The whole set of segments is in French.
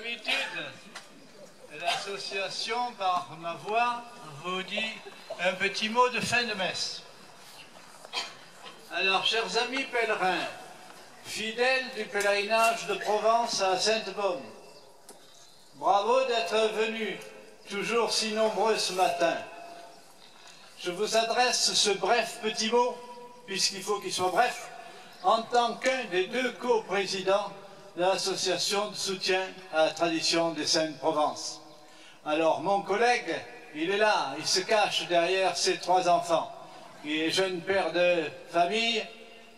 d'habitude, l'association, par ma voix, vous dit un petit mot de fin de messe. Alors, chers amis pèlerins, fidèles du pèlerinage de Provence à Sainte-Baume, bravo d'être venus, toujours si nombreux ce matin. Je vous adresse ce bref petit mot, puisqu'il faut qu'il soit bref, en tant qu'un des deux co-présidents de l'association de soutien à la tradition des Saintes-Provence. Alors, mon collègue, il est là, il se cache derrière ses 3 enfants. Il est jeune père de famille,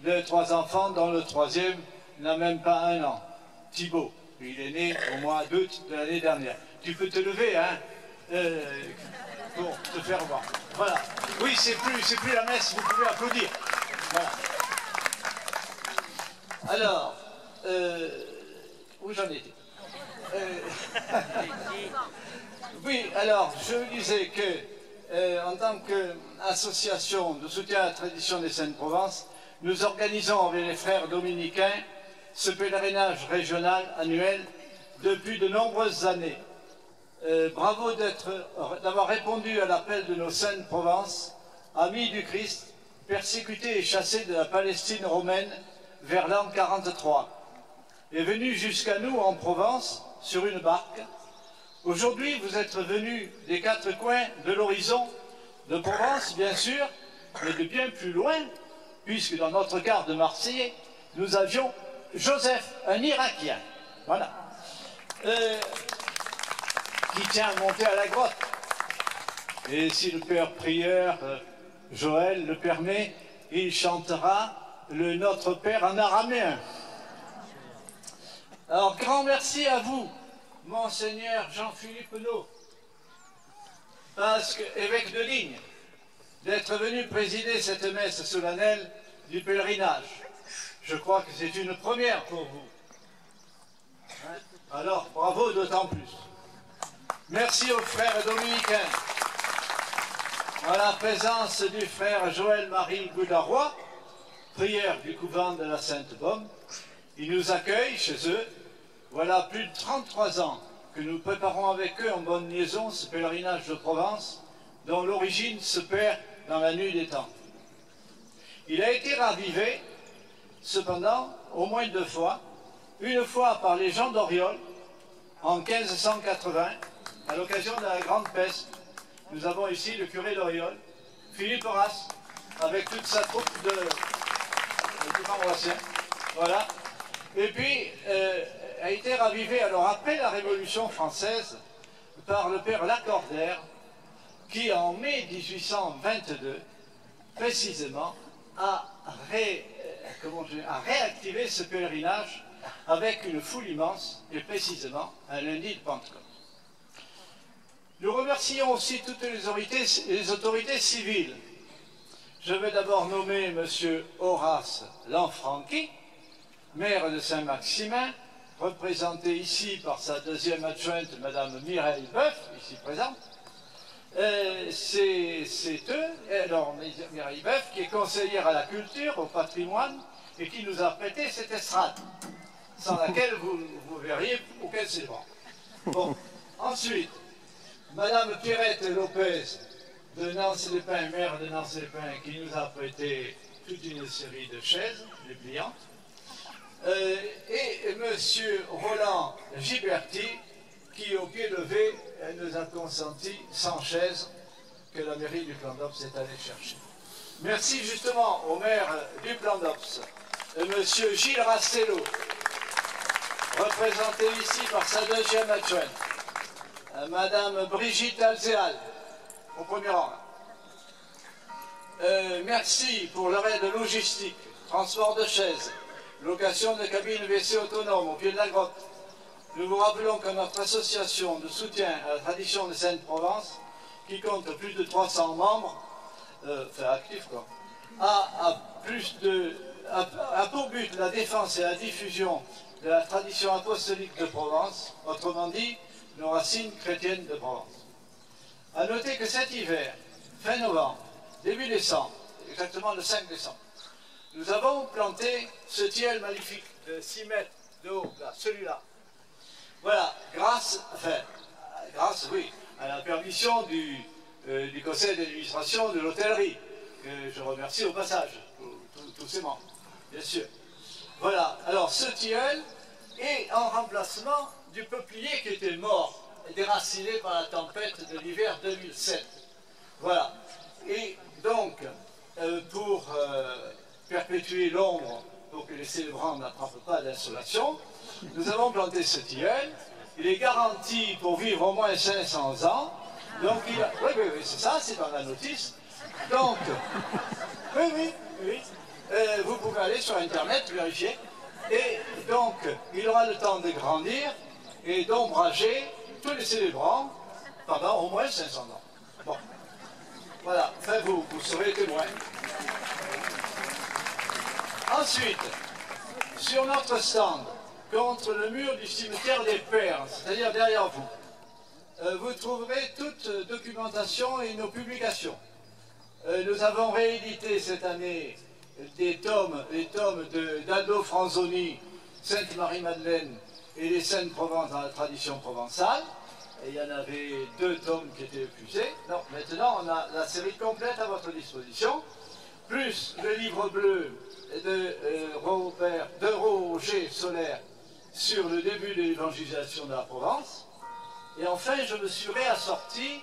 de 3 enfants, dont le 3e n'a même pas 1 an. Thibaut, il est né au mois d'août de l'année dernière. Tu peux te lever, hein, pour te faire voir. Voilà. Oui, c'est plus la messe, vous pouvez applaudir. Voilà. Alors, où j'en étais? Oui, alors, je vous disais que, en tant qu'association de soutien à la tradition des Saintes-Provence, nous organisons avec les frères dominicains ce pèlerinage régional annuel depuis de nombreuses années. Bravo d'avoir répondu à l'appel de nos Saintes-Provence, amis du Christ, persécutés et chassés de la Palestine romaine vers l'an 43, et venus jusqu'à nous en Provence sur une barque. Aujourd'hui, vous êtes venus des 4 coins de l'horizon, de Provence bien sûr, mais de bien plus loin, puisque dans notre quart de Marseillais, nous avions Joseph, un Irakien, voilà, qui tient à monter à la grotte. Et si le père prieur Joël le permet, il chantera le Notre Père en araméen. Alors, grand merci à vous, Monseigneur Jean-Philippe Naud, évêque de Ligne, d'être venu présider cette messe solennelle du pèlerinage. Je crois que c'est une première pour vous. Alors, bravo d'autant plus. Merci aux frères dominicains, en la présence du frère Joël-Marie Goudaroy, prieur du couvent de la Sainte-Baume. Ils nous accueillent chez eux. Voilà plus de 33 ans que nous préparons avec eux en bonne liaison ce pèlerinage de Provence, dont l'origine se perd dans la nuit des temps. Il a été ravivé, cependant, au moins 2 fois, une fois par les gens d'Oriol, en 1580, à l'occasion de la Grande Peste. Nous avons ici le curé d'Oriol, Philippe Horace, avec toute sa troupe de paroissiens. Voilà. Et puis, a été ravivé, alors après la Révolution française, par le père Lacordaire, qui en mai 1822, précisément, a réactivé ce pèlerinage avec une foule immense, et précisément un lundi de Pentecôte. Nous remercions aussi toutes les autorités civiles. Je vais d'abord nommer M. Horace Lanfranchi, maire de Saint-Maximin, représenté ici par sa 2e adjointe, Mme Mireille Boeuf, ici présente. C'est eux, alors Mireille Boeuf, qui est conseillère à la culture, au patrimoine, et qui nous a prêté cette estrade, sans laquelle vous verriez auquel c'est bon. Bon, ensuite, Mme Pierrette Lopez, de Nance-les-Pins, maire de Nance-les-Pins, qui nous a prêté toute une série de chaises, les pliantes. Et M. Roland Giberti, qui, au pied levé, nous a consenti 100 chaises que la mairie du Plan d'Ops est allée chercher. Merci justement au maire du Plan d'Ops, M. Gilles Rastello, représenté ici par sa 2e adjointe, Mme Brigitte Alzéal, au premier rang. Merci pour leur aide logistique, transport de chaises, location de cabines WC autonomes au pied de la grotte. Nous vous rappelons que notre association de soutien à la tradition des Saintes-Provence, qui compte plus de 300 membres, enfin actifs quoi, a pour but la défense et la diffusion de la tradition apostolique de Provence, autrement dit, nos racines chrétiennes de Provence. A noter que cet hiver, fin novembre, début décembre, exactement le 5 décembre, nous avons planté ce tilleul magnifique de 6 mètres de haut, là, celui-là. Voilà, grâce, oui, à la permission du conseil d'administration de l'hôtellerie, que je remercie au passage, tous ses membres, bien sûr. Voilà, alors ce tilleul est en remplacement du peuplier qui était mort, déraciné par la tempête de l'hiver 2007. Voilà, et donc, pour perpétuer l'ombre, pour que les célébrants n'attrapent pas d'insolation, nous avons planté ce tilleul. Il est garanti pour vivre au moins 500 ans. Donc, oui, c'est ça, c'est dans la notice. Donc, oui. Vous pouvez aller sur Internet, vérifier. Et donc, il aura le temps de grandir et d'ombrager tous les célébrants pendant au moins 500 ans. Bon, voilà, enfin, vous serez témoins. Ensuite, sur notre stand, contre le mur du cimetière des Pères, c'est-à-dire derrière vous, vous trouverez toute documentation et nos publications. Nous avons réédité cette année les tomes d'Aldo Franzoni, Sainte Marie-Madeleine et les Saintes Provences dans la tradition provençale. Et il y en avait 2 tomes qui étaient épuisés. Non, maintenant on a la série complète à votre disposition, plus le livre bleu de Roger Solaire sur le début de l'évangélisation de la Provence. Et enfin, je me suis réassorti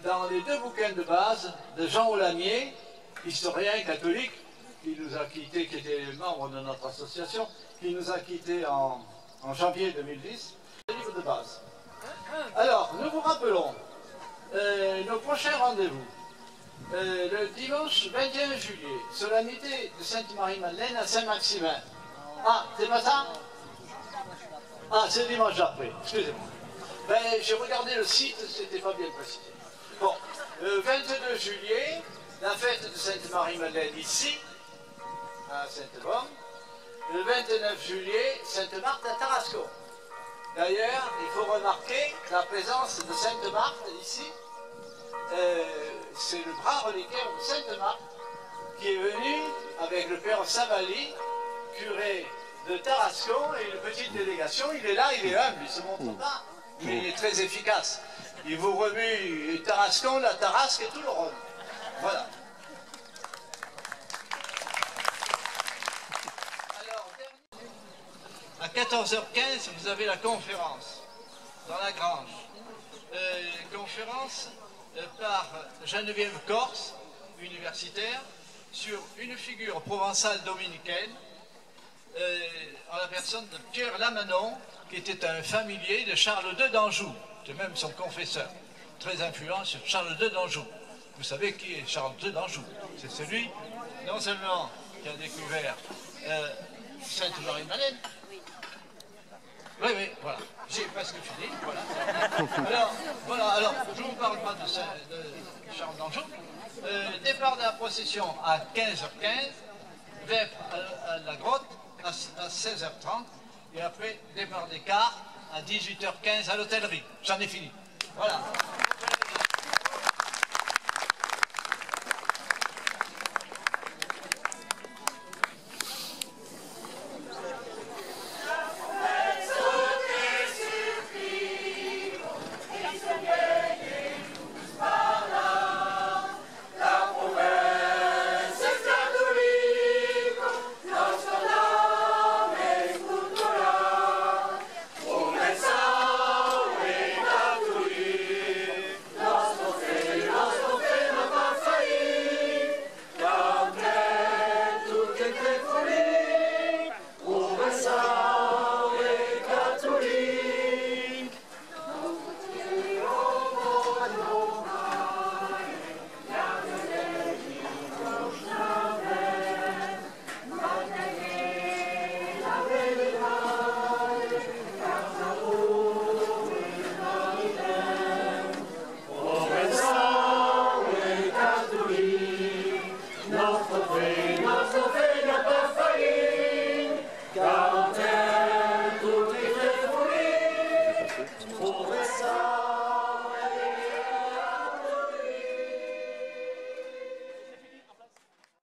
dans les 2 bouquins de base de Jean Aulagnier, historien catholique, qui nous a quittés, qui était membre de notre association, qui nous a quittés en janvier 2010, le livre de base. Alors, nous vous rappelons nos prochains rendez-vous. Le dimanche 21 juillet, solennité de Sainte Marie-Madeleine à Saint-Maximin. Ah, c'est pas ça? Ah, c'est dimanche après, excusez-moi. Ben, j'ai regardé le site, c'était pas bien précisé. Bon, le 22 juillet, la fête de Sainte Marie-Madeleine ici, à Sainte-Baume. Le 29 juillet, Sainte-Marthe à Tarascon. D'ailleurs, il faut remarquer la présence de Sainte-Marthe ici. C'est le bras reliquaire de Sainte-Marthe qui est venu avec le père Savali, curé de Tarascon, et une petite délégation. Il est là, il est humble, il ne se montre pas, mais il est très efficace. Il vous remue Tarascon, la Tarasque et tout le Rhône. Voilà. Alors, à 14h15, vous avez la conférence dans la Grange. Conférence par Geneviève Corse, universitaire, sur une figure provençale dominicaine, en la personne de Pierre Lamanon, qui était un familier de Charles II d'Anjou, c'est même son confesseur, très influent sur Charles II d'Anjou. Vous savez qui est Charles II d'Anjou? C'est celui, non seulement qui a découvert Sainte Marie-Madeleine. Oui, voilà, j'ai presque fini, voilà. Alors, je ne vous parle pas de Charles d'Anjou. Départ de la procession à 15h15, vêpres à la grotte à 16h30, et après, départ des cars à 18h15 à l'hôtellerie. J'en ai fini. Voilà. Pour ça